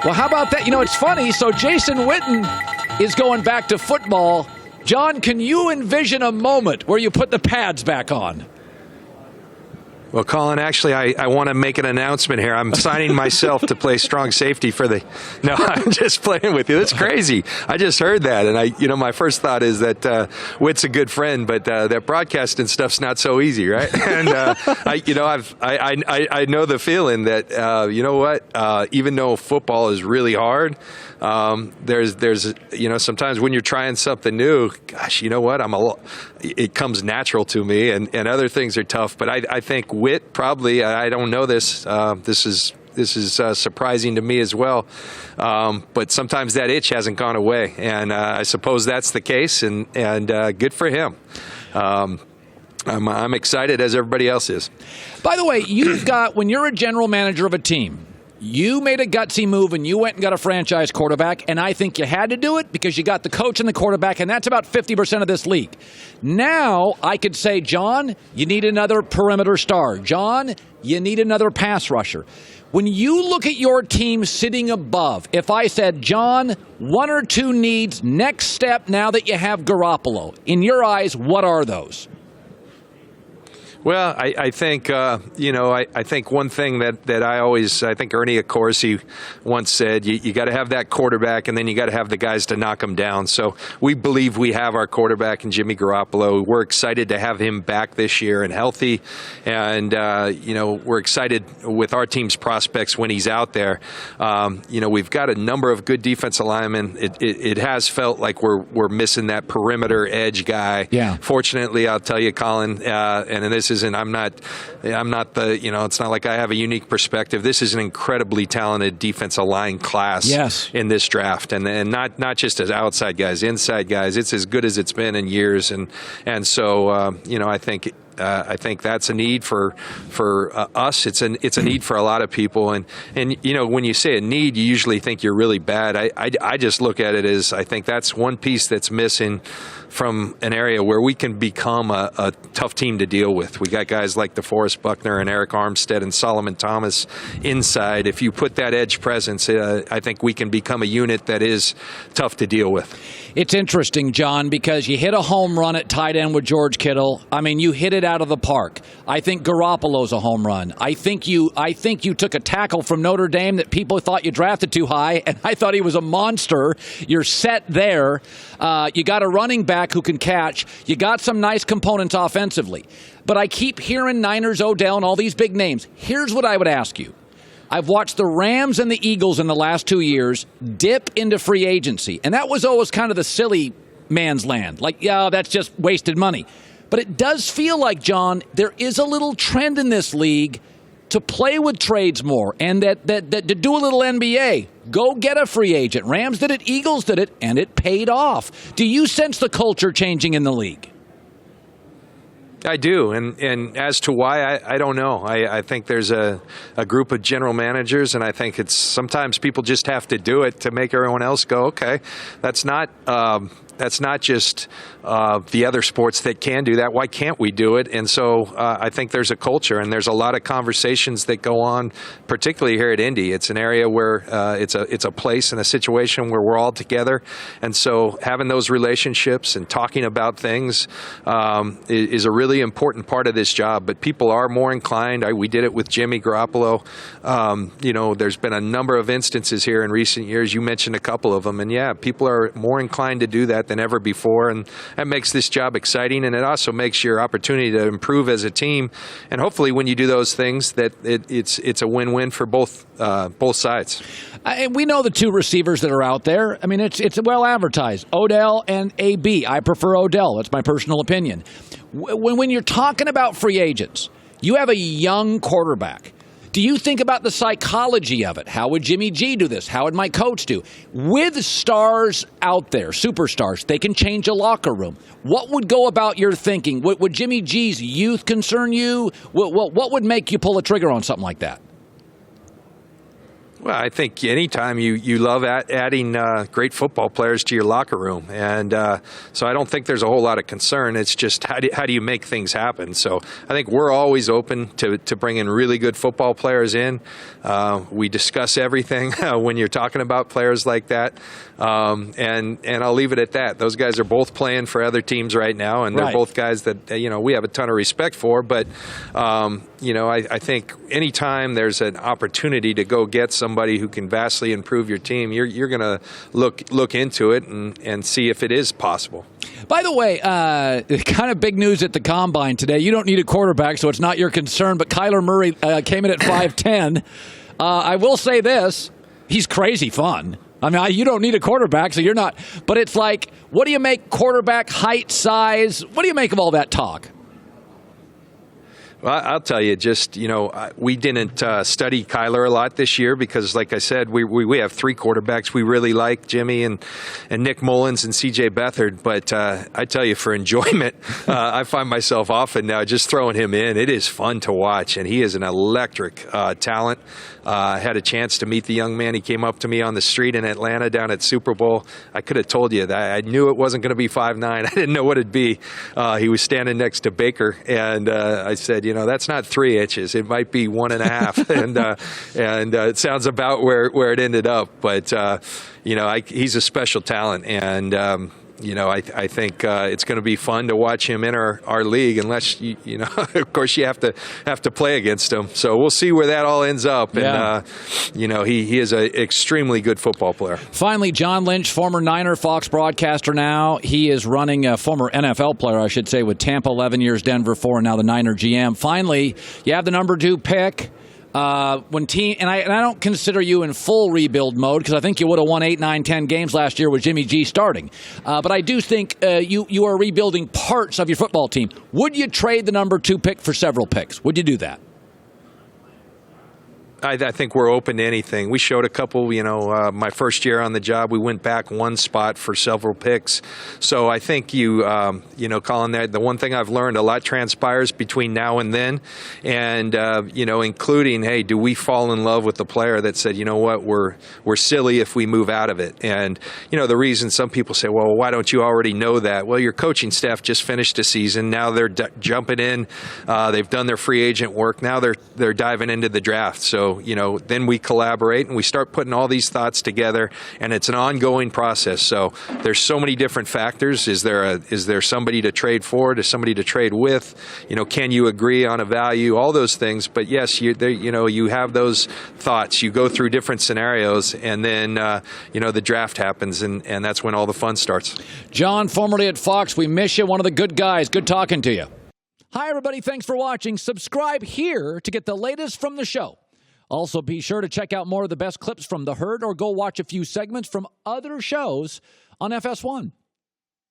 Well, how about that? You know, it's funny. So Jason Witten is going back to football. John, can you envision a moment where you put the pads back on? Well, Colin, actually, I want to make an announcement here. I'm signing myself to play strong safety for the. No, I'm just playing with you. That's crazy. I just heard that, and my first thought is that Witt's a good friend, but that broadcasting stuff's not so easy, right? And I know the feeling that you know what, even though football is really hard. There's sometimes when you're trying something new, gosh, you know what? It comes natural to me, and other things are tough. But I think Witt probably. I don't know this. This is surprising to me as well. But sometimes that itch hasn't gone away, and I suppose that's the case. And good for him. I'm excited as everybody else is. By the way, when you're a general manager of a team. You made a gutsy move and you went and got a franchise quarterback, and I think you had to do it because you got the coach and the quarterback, and that's about 50% of this league. Now, I could say, John, you need another perimeter star. John, you need another pass rusher. When you look at your team sitting above, if I said, John, one or two needs, next step now that you have Garoppolo, in your eyes, what are those? Well, I think, I think one thing that I think Ernie Accorsi once said, you got to have that quarterback, and then you got to have the guys to knock them down. So we believe we have our quarterback in Jimmy Garoppolo. We're excited to have him back this year and healthy. And, we're excited with our team's prospects when he's out there. We've got a number of good defensive linemen. It has felt like we're missing that perimeter edge guy. Yeah. Fortunately, I'll tell you, Colin, and this isn't. I'm not the. It's not like I have a unique perspective. This is an incredibly talented defensive line class in this draft, and not just as outside guys, inside guys. It's as good as it's been in years, and so I think that's a need for us. It's a need for a lot of people, and when you say a need, you usually think you're really bad. I just look at it as I think that's one piece that's missing from an area where we can become a tough team to deal with. We got guys like DeForest Buckner and Eric Armstead and Solomon Thomas inside. If you put that edge presence, I think we can become a unit that is tough to deal with. It's interesting, John, because you hit a home run at tight end with George Kittle. I mean, you hit it out of the park. I think Garoppolo's a home run. I think you took a tackle from Notre Dame that people thought you drafted too high, and I thought he was a monster. You're set there. You got a running back who can catch. You got some nice components offensively. But I keep hearing Niners, Odell, and all these big names. Here's what I would ask you. I've watched the Rams and the Eagles in the last 2 years dip into free agency. And that was always kind of the silly man's land. Like, yeah, that's just wasted money. But it does feel like, John, there is a little trend in this league to play with trades more and that to do a little NBA. Go get a free agent. Rams did it, Eagles did it, and it paid off. Do you sense the culture changing in the league? I do, and as to why, I don't know. I think there's a group of general managers, and I think it's sometimes people just have to do it to make everyone else go, okay, that's not just the other sports that can do that. Why can't we do it? And so I think there's a culture, and there's a lot of conversations that go on, particularly here at Indy. It's an area where it's a place and a situation where we're all together, and so having those relationships and talking about things is a really important part of this job. But people are more inclined. We did it with Jimmy Garoppolo. There's been a number of instances here in recent years. You mentioned a couple of them, and yeah, people are more inclined to do that than ever before, and that makes this job exciting, and it also makes your opportunity to improve as a team. And hopefully, when you do those things, that it's a win-win for both sides. We know the two receivers that are out there. I mean, it's well advertised. Odell and AB. I prefer Odell. That's my personal opinion. When you're talking about free agents, you have a young quarterback. Do you think about the psychology of it? How would Jimmy G do this? How would my coach do? With stars out there, superstars, they can change a locker room. What would go about your thinking? Would Jimmy G's youth concern you? What would make you pull a trigger on something like that? Well, I think anytime you love adding great football players to your locker room. And so I don't think there's a whole lot of concern. It's just how do you make things happen? So I think we're always open to bringing really good football players in. We discuss everything when you're talking about players like that. And I'll leave it at that. Those guys are both playing for other teams right now, and they're both guys that we have a ton of respect for. But I think anytime there's an opportunity to go get somebody who can vastly improve your team, you're going to look into it and see if it is possible. By the way, kind of big news at the Combine today. You don't need a quarterback, so it's not your concern, but Kyler Murray came in at 5'10". I will say this, he's crazy fun. I mean, you don't need a quarterback, so you're not. But it's like, what do you make quarterback height, size? What do you make of all that talk? Well, I'll tell you, we didn't study Kyler a lot this year because, like I said, we have three quarterbacks we really like, Jimmy and Nick Mullins and C.J. Beathard. But I tell you, for enjoyment, I find myself often now just throwing him in. It is fun to watch, and he is an electric talent. I had a chance to meet the young man. He came up to me on the street in Atlanta down at Super Bowl. I could have told you that. I knew it wasn't going to be 5'9". I didn't know what it'd be. He was standing next to Baker, and I said, that's not 3 inches. It might be 1.5. and it sounds about where it ended up. But, he's a special talent. And, I think it's going to be fun to watch him enter our league, unless of course, you have to play against him. So we'll see where that all ends up. Yeah. And he is an extremely good football player. Finally, John Lynch, former Niner Fox broadcaster. Now he is running a former NFL player, I should say, with Tampa, 11 years, Denver 4, and now the Niner GM. Finally, you have the number 2 pick. I don't consider you in full rebuild mode because I think you would have won 8, 9, 10 games last year with Jimmy G starting. But I do think you are rebuilding parts of your football team. Would you trade the number 2 pick for several picks? Would you do that? I think we're open to anything. We showed a couple, my first year on the job, we went back one spot for several picks. So I think Colin, the one thing I've learned, a lot transpires between now and then. And, including, hey, do we fall in love with the player that said, you know what, we're silly if we move out of it. And, the reason some people say, well, why don't you already know that? Well, your coaching staff just finished a season. Now they're jumping in. They've done their free agent work. Now they're diving into the draft. So, then we collaborate and we start putting all these thoughts together, and it's an ongoing process. So there's so many different factors. Is there somebody to trade for? Is somebody to trade with? Can you agree on a value? All those things. But yes, you have those thoughts. You go through different scenarios, and then the draft happens, and that's when all the fun starts. John, formerly at Fox, we miss you. One of the good guys. Good talking to you. Hi, everybody. Thanks for watching. Subscribe here to get the latest from the show. Also, be sure to check out more of the best clips from The Herd or go watch a few segments from other shows on FS1.